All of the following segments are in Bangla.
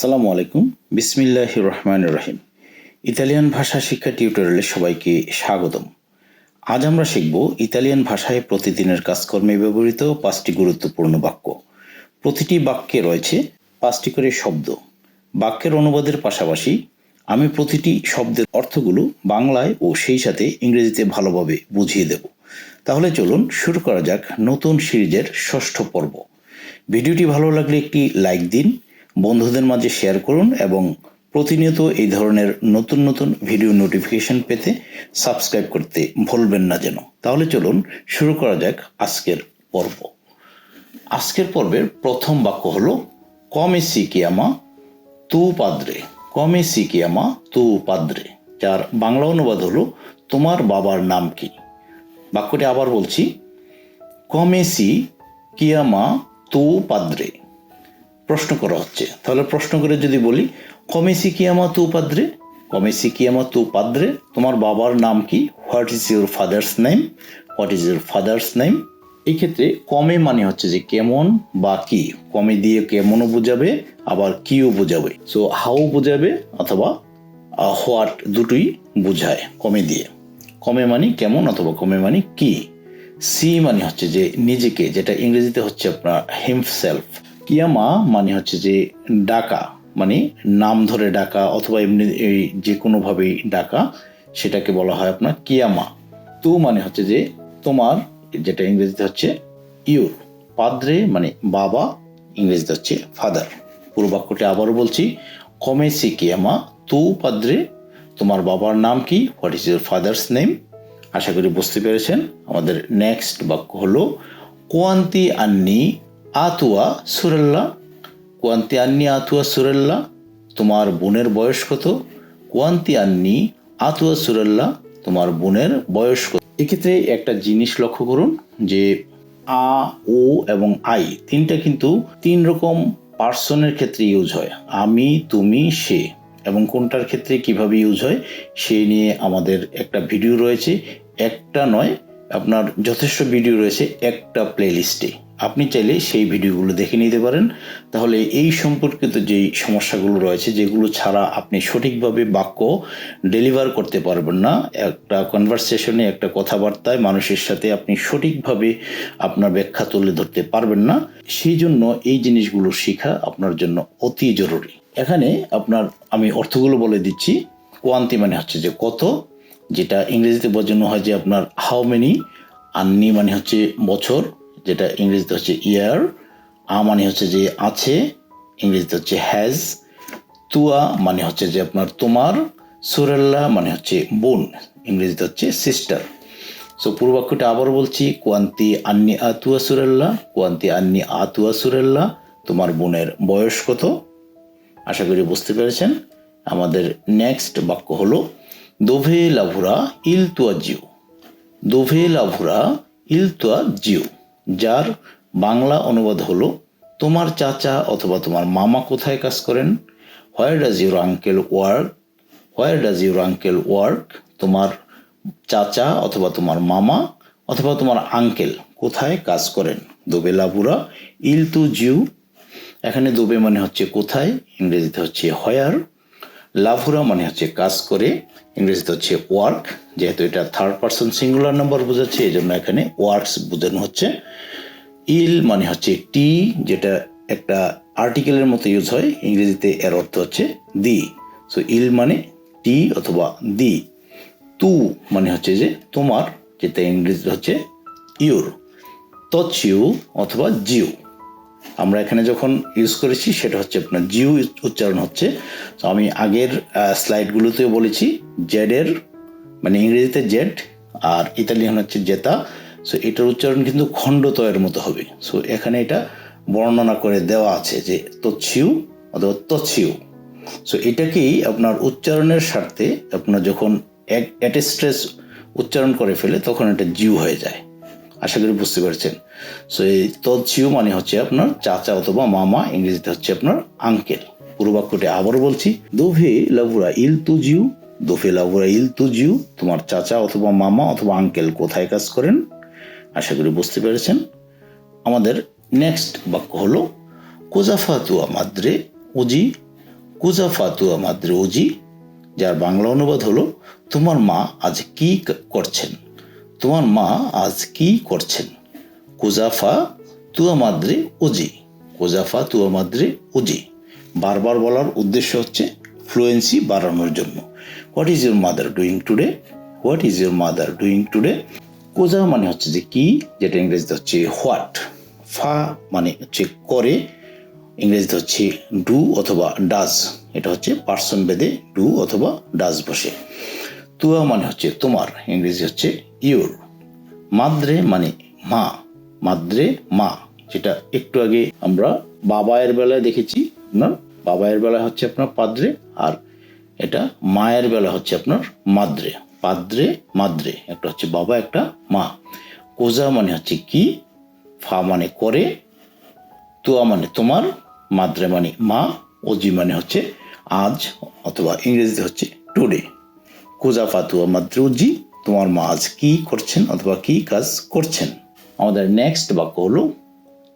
আসসালামু আলাইকুম, বিসমিল্লাহির রহমানির রহিম। ইতালিয়ান ভাষা শিক্ষা টিউটোরিয়ালে সবাইকে স্বাগতম। আজ আমরা শিখব ইতালিয়ান ভাষায় প্রতিদিনের কাজকর্মে ব্যবহৃত 5টি গুরুত্বপূর্ণ বাক্য। প্রতিটি বাক্যে রয়েছে 5টি করে শব্দ। বাক্যের অনুবাদের পাশাপাশি আমি প্রতিটি শব্দের অর্থগুলো বাংলায় ও সেই সাথে ইংরেজিতে ভালোভাবে বুঝিয়ে দেব। তাহলে চলুন শুরু করা যাক নতুন সিরিজের 6ষ্ঠ পর্ব। ভিডিওটি ভালো লাগলে একটি লাইক দিন, বন্ধুদের মাঝে শেয়ার করুন এবং প্রতিনিয়ত এই ধরনের নতুন নতুন ভিডিও নোটিফিকেশন পেতে সাবস্ক্রাইব করতে ভুলবেন না যেন। তাহলে চলুন শুরু করা যাক আজকের পর্ব। আজকের পর্বের প্রথম বাক্য হলো কমে সি চিয়ামা তু পাদ্রে। কমে সি চিয়ামা তু পাদ্রে, যার বাংলা অনুবাদ হলো তোমার বাবার নাম কি। বাক্যটি আবার বলছি, কমে সি চিয়ামা তু পাদ্রে। প্রশ্ন করা হচ্ছে, তাহলে প্রশ্ন করে যদি বলি কমে সি চিয়ামা তু পাদ্রে, কমে সি চিয়ামা তু পাদ্রে, তোমার বাবার নাম কি? What is your father's name? What is your father's name? এই ক্ষেত্রে কমে মানে হচ্ছে যে কেমন বা কি। কমে দিয়ে কেমনও বোঝাবে, আবার কিও বোঝাবে। সো হাউ বোঝাবে অথবা হোয়াট, দুটোই বোঝায় কমে দিয়ে। কমে মানে কেমন অথবা কমে মানে কি। সি মানে হচ্ছে যে নিজেকে, যেটা ইংরেজিতে হচ্ছে আপনার হিমসেলফ। কিয়ামা মানে হচ্ছে যে ডাকা, মানে নাম ধরে ডাকা অথবা এমনি যে কোনোভাবেই ডাকা, সেটাকে বলা হয় আপনার কিয়ামা। তু মানে হচ্ছে যে তোমার, যেটা ইংরেজিতে হচ্ছে ইউর। পাদ্রে মানে বাবা, ইংরেজিতে হচ্ছে ফাদার। পুরো বাক্যটি আবারও বলছি, কমে সি চিয়ামা তু পাদ্রে, তোমার বাবার নাম কি? What is your father's name? আশা করি বুঝতে পেরেছেন। আমাদের নেক্সট বাক্য হলো কোয়ান্তি আন্নি আতুয়া সুরেল্লা। কোয়ান্তি আন্নি আতুয়া সুরেল্লা, তোমার বোনের বয়স কত? কোয়ান্তি আন্নি আতুয়া সুরেল্লা, তোমার বোনের বয়স কত? এক্ষেত্রে একটা জিনিস লক্ষ্য করুন যে আ, ও এবং আই তিনটা কিন্তু 3 রকম পার্সনের ক্ষেত্রে ইউজ হয়। আমি, তুমি, সে, এবং কোনটার ক্ষেত্রে কিভাবে ইউজ হয় সেই নিয়ে আমাদের একটা ভিডিও রয়েছে। একটা নয়, আপনার যথেষ্ট ভিডিও রয়েছে একটা প্লেলিস্টে। আপনি চাইলে সেই ভিডিওগুলো দেখে নিতে পারেন। তাহলে এই সম্পর্কিত যেই সমস্যাগুলো রয়েছে, যেগুলো ছাড়া আপনি সঠিকভাবে বাক্য ডেলিভার করতে পারবেন না, একটা কনভারসেশনে, একটা কথাবার্তায় মানুষের সাথে আপনি সঠিকভাবে আপনার ব্যাখ্যা তুলে ধরতে পারবেন না, সেই জন্য এই জিনিসগুলো শেখা আপনার জন্য অতি জরুরি। এখানে আপনার আমি অর্থগুলো বলে দিচ্ছি। কোয়ান্তি মানে হচ্ছে যে কত, যেটা ইংরেজিতে বোঝানো হয় যে আপনার হাউ মেনি। আন্নি মানে হচ্ছে বছর, যেটা ইংরেজিতে হচ্ছে ইয়ার। আ মানে হচ্ছে যে আছে, ইংরেজিতে হচ্ছে হ্যাজ। তুয়া মানে হচ্ছে যে আপনার তোমার। সুরেল্লা মানে হচ্ছে বোন, ইংরেজিতে হচ্ছে সিস্টার। সো পুরো বাক্যটা আবার বলছি, কোয়ান্তি আন্নি আতুয়া সুরেল্লা, কোয়ান্তি আন্নি আতুয়া সুরেল্লা, তোমার বোনের বয়স কত? আশা করি বুঝতে পেরেছেন। আমাদের নেক্সট বাক্য হলো দোভে লাভুরা ইল তুয়া জিউ। দোভে লাভুরা ইল তুয়া জিউ, যার বাংলা অনুবাদ হলো তোমার চাচা অথবা তোমার মামা কোথায় কাজ করেন? হোয়ার does your uncle work? Where does your uncle work, তোমার চাচা অথবা তোমার মামা অথবা তোমার আঙ্কেল কোথায় কাজ করেন? দোবে লাভুরা ইল তু জিউ। এখানে দোবে মানে হচ্ছে কোথায়, ইংরেজিতে হচ্ছে হোয়ার। লাভুরা মানে হচ্ছে কাজ করে, ইংরেজিতে হচ্ছে ওয়ার্ক। যেহেতু এটা থার্ড পারসন সিঙ্গুলার নাম্বার বোঝাচ্ছে, এই জন্য এখানে ওয়ার্কস বোঝানো হচ্ছে। ইল মানে হচ্ছে টি, যেটা একটা আর্টিকেলের মতো ইউজ হয়, ইংরেজিতে এর অর্থ হচ্ছে দি। সো ইল মানে টি অথবা দি। তু মানে হচ্ছে যে তোমার, যেটা ইংরেজিতে হচ্ছে ইউর। তচিউ অথবা জিউ, আমরা এখানে যখন ইউজ করেছি সেটা হচ্ছে আপনার জিউ উচ্চারণ হচ্ছে। তো আমি আগের স্লাইডগুলোতেও বলেছি, জেডের মানে ইংরেজিতে জেড আর ইতালিয়ান হচ্ছে জেতা। সো এটার উচ্চারণ কিন্তু খণ্ডতয়ের মতো হবে। সো এখানে এটা বর্ণনা করে দেওয়া আছে যে তছিউ অথবা তছিউ। সো এটাকেই আপনার উচ্চারণের স্বার্থে আপনার যখন অ্যাটেস্ট্রেস উচ্চারণ করে ফেলে তখন এটা জিউ হয়ে যায়। আশা করি বুঝতে পারছেন। সো এই তছিউ মানে হচ্ছে আপনার চাচা অথবা মামা, ইংরেজিতে হচ্ছে আপনার আঙ্কেল। পুরো বাক্যটি আবার বলছি, দোভে লাভুরা ইল তু জিউ। দোভে লাভুরা ইল তু জিউ, তোমার চাচা অথবা মামা অথবা আঙ্কেল কোথায় কাজ করেন? আশা করি বুঝতে পেরেছেন। আমাদের নেক্সট বাক্য হলো কোজাফা তুয়া মাদ্রে উজি। কুজা ফাতুয়া মাদ্রে উজি, যার বাংলা অনুবাদ হলো তোমার মা আজ কি করছেন। তোমার মা আজ কি করছেন। কুজাফা তুয়া মাদ্রে উজি, কুজাফা তুয়া মাদ্রে উজি। বারবার বলার উদ্দেশ্য হচ্ছে ফ্লুয়েন্সি বাড়ানোর জন্য। What is your mother doing today, what is your mother doing today. কোজা মানে হচ্ছে যে কি, যেটা ইংরেজিতে হচ্ছে হোয়াট। ফা মানে হচ্ছে করে, ইংরেজিতে হচ্ছে ডু অথবা ডাজ। এটা হচ্ছে পার্সন ভেদে ডু অথবা ডাজ বসে। তুয়া মানে হচ্ছে তোমার, ইংরেজি হচ্ছে ইউর। মাদ্রে মানে মা, মাদ্রে মা, যেটা একটু আগে আমরা বাবায়ের বেলায় দেখেছি। আপনার বাবায়ের বেলায় হচ্ছে আপনার পাদ্রে, আর এটা মায়ের বেলা হচ্ছে আপনার মাদ্রে। পাদ্রে মাদ্রে, একটা হচ্ছে বাবা, একটা মা। কোজা মানে হচ্ছে কি, ফা মানে করে, তুয়া মানে তোমার, মাদ্রে মানে মা, ওজি মানে হচ্ছে আজ অথবা ইংরেজিতে হচ্ছে টুডে। কোজা ফাতুয়া মাদ্রে উজি, তোমার মা আজ কি করছেন অথবা কি কাজ করছেন। আমাদের নেক্সট বাক্য হলো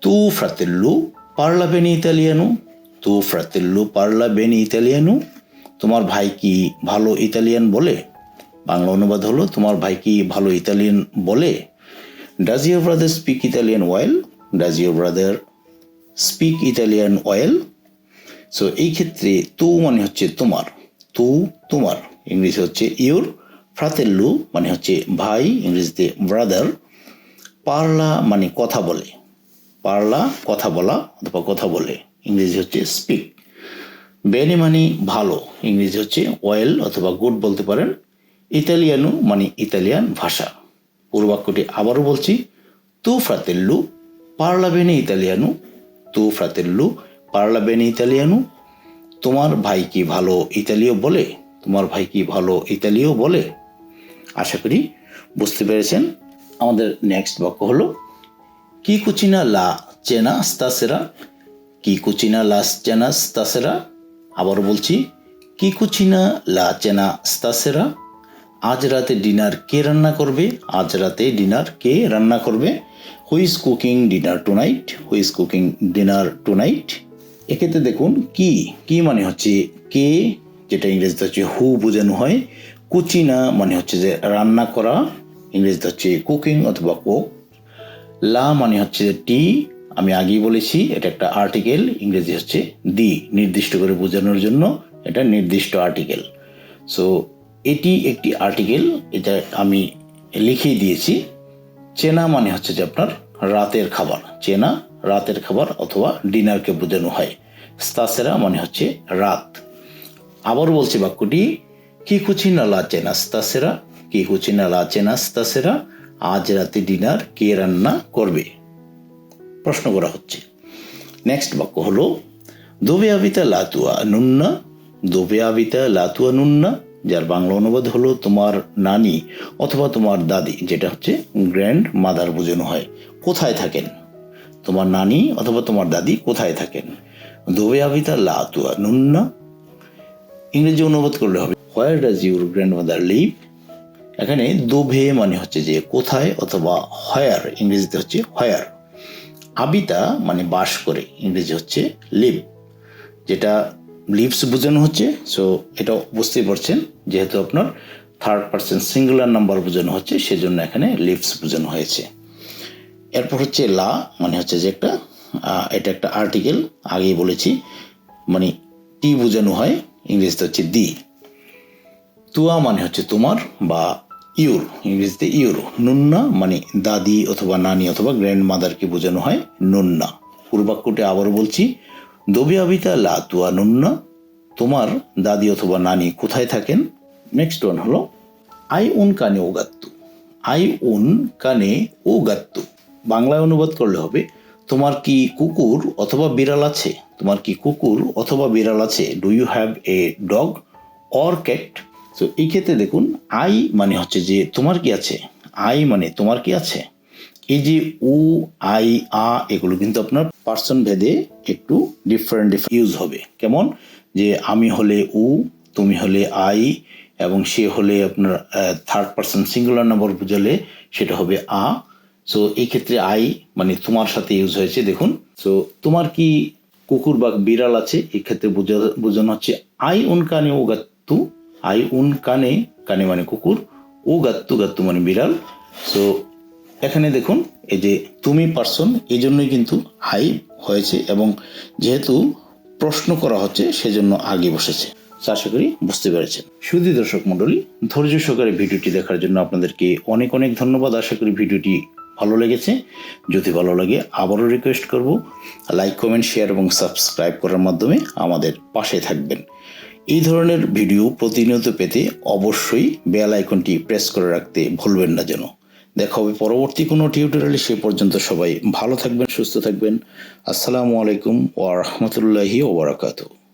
তু ফ্রাতেল্লু পারলা বেনি ইতালিয়ানো, তু ফ্রাতেল্লু পারলা বেনি ইতালিয়ানো। তোমার ভাই কি ভালো ইতালিয়ান বলে। বাংলা অনুবাদ হলো তোমার ভাই কি ভালো ইতালিয়ান বলে। Does your brother speak Italian well, does your brother speak Italian well. So এই ক্ষেত্রে তু মানে হচ্ছে তোমার, তু তোমার, ইংরেজি হচ্ছে ইউর। ফ্রাতেল্লু মানে হচ্ছে ভাই, ইংরেজিতে ব্রাদার। পারলা মানে কথা বলে, পারলা কথা বলা অথবা কথা বলে, ইংরেজি হচ্ছে স্পিক। বেনে মানে ভালো, ইংরেজি হচ্ছে ওয়েল অথবা গুড বলতে পারেন। ইতালিয়ানো মানে ইতালিয়ান ভাষা। পুরো বাক্যটি আবারও বলছি, তু ফ্রাতেল্লু পারলা বেনে ইতালিয়ানো, তু ফ্রাতেল্লু পারলা বেনে ইতালিয়ানো। তোমার ভাই কি ভালো ইতালীয় বলে, তোমার ভাই কি ভালো ইতালীয় বলে। আশা করি বুঝতে পেরেছেন। আমাদের নেক্সট বাক্য হলো কি কুচিনা লা চেনা স্তাসেরা, কি কুচিনা লা চেনা স্তাসেরা। আবার বলছি, কি কুচিনা লা চেনা স্তাসেরা। আজ রাতে ডিনার কে রান্না করবে, আজ রাতে ডিনার কে রান্না করবে। Who is cooking dinner tonight, who is cooking dinner tonight. এক্ষেত্রে দেখুন কি, কি মানে হচ্ছে কে, যেটা ইংরেজিতে হচ্ছে হু বোঝানো হয়। কুচিনা মানে হচ্ছে যে রান্না করা, ইংরেজিতে হচ্ছে কুকিং অথবা কুক। লা মানে হচ্ছে টি, আমি আগেই বলেছি এটা একটা আর্টিকেল, ইংরেজি হচ্ছে দি, নির্দিষ্ট করে বোঝানোর জন্য এটা নির্দিষ্ট আর্টিকেল। সো এটি একটি আর্টিকেল, এটা আমি লিখেই দিয়েছি। চেনা মানে হচ্ছে যে আপনার রাতের খাবার, চেনা রাতের খাবার অথবা ডিনারকে বোঝানো হয়। স্তাসেরা মানে হচ্ছে রাত। আবার বলছি বাক্যটি, কি কুচিনা লা চেনা স্তাসেরা, কি কুচিনা লা চেনা স্তাসেরা। আজ রাতে ডিনার কে রান্না করবে, প্রশ্ন করা হচ্ছে। নেক্সট বাক্য হলো দোবে আবিতা লাতুয়া নুন্না, দোবে আবিতা লাতুয়া নুন্না, যার বাংলা অনুবাদ হলো তোমার নানি অথবা তোমার দাদি, যেটা হচ্ছে গ্র্যান্ড মাদার বোঝানো হয়। কোথায় থাকেন, তোমার নানি অথবা তোমার দাদি কোথায় থাকেন। দোবে আবিতা লাতুয়া নুন্না, ইংরেজি অনুবাদ করলে হবে where does your grandmother live. এখানে দোভে মানে হচ্ছে যে কোথায় অথবা হোয়ার, ইংরেজিতে হচ্ছে হোয়ার। আবিতা মানে বাস করে, ইংরেজি হচ্ছে লিভ, যেটা লিভস বোঝানো হচ্ছে। সো এটা বুঝতেই পারছেন, যেহেতু আপনার থার্ড পার্সন সিঙ্গুলার নাম্বার বোঝানো হচ্ছে, সেজন্য এখানে লিভস বোঝানো হয়েছে। এরপর হচ্ছে লা মানে হচ্ছে যে একটা, এটা একটা আর্টিকেল, আগেই বলেছি, মানে টি বোঝানো হয়, ইংরেজিতে হচ্ছে দি। তুয়া মানে হচ্ছে তোমার বা ইউর, ইংরেজিতে ইউর। নুন্না মানে দাদি অথবা নানি অথবা গ্র্যান্ড মাদারকে বোঝানো হয় নুন্না। পূর্বাক্যটি আবারও বলছি, দোবে আবিতা লা তুয়া নুন্না, তোমার দাদি অথবা নানি কোথায় থাকেন। নেক্সট ওয়ান হলো আই উন কানে ও গাত্তু, আই উন কানে ও গাত্তু। বাংলায় অনুবাদ করলে হবে তোমার কি কুকুর অথবা বিড়াল আছে, তোমার কি কুকুর অথবা বিড়াল আছে। Do you have a dog or cat. তো এই ক্ষেত্রে দেখুন, আই মানে হচ্ছে যে তোমার কি আছে, আই মানে তোমার কি আছে। এই যে উ আই আ এগুলো কিন্তু আপনার পার্সন ভেদে একটু ডিফারেন্ট ইউজ হবে। কেমন, যে আমি হলে উ, তুমি হলে আই, এবং সে হলে আপনার থার্ড পার্সন সিঙ্গুলার নাম্বার বুঝালে সেটা হবে আ। সো এই ক্ষেত্রে আই মানে তোমার সাথে ইউজ হয়েছে। দেখুন, সো তোমার কি কুকুর বা বিড়াল আছে, এক্ষেত্রে বোঝানো হচ্ছে আই উন কানে ও গাত্তু। আই উন কানে, কানে মানে কুকুর, ও গাত্তু, গাত্তু মানে বিড়াল। সো এখানে দেখুন এই যে তুমি পার্সন, এই জন্যই কিন্তু আই হয়েছে, এবং যেহেতু প্রশ্ন করা হচ্ছে সেজন্য আগে বসেছে। আশা করি বুঝতে পেরেছেন। শুধু দর্শক মণ্ডলী, ধৈর্য সহকারে ভিডিওটি দেখার জন্য আপনাদেরকে অনেক অনেক ধন্যবাদ। আশা করি ভিডিওটি ভালো লেগেছে। যদি ভালো লাগে আবারও রিকোয়েস্ট করব, লাইক, কমেন্ট, শেয়ার এবং সাবস্ক্রাইব করার মাধ্যমে আমাদের পাশে থাকবেন। এই ধরনের ভিডিও প্রতিনিয়ত পেতে অবশ্যই বেল আইকনটি প্রেস করে রাখতে ভুলবেন না যেন। দেখা হবে পরবর্তী কোনো টিউটোরিয়ালে। সে পর্যন্ত সবাই ভালো থাকবেন, সুস্থ থাকবেন। আসসালামু আলাইকুম ওয়া রাহমাতুল্লাহি ওয়া বারাকাতুহু।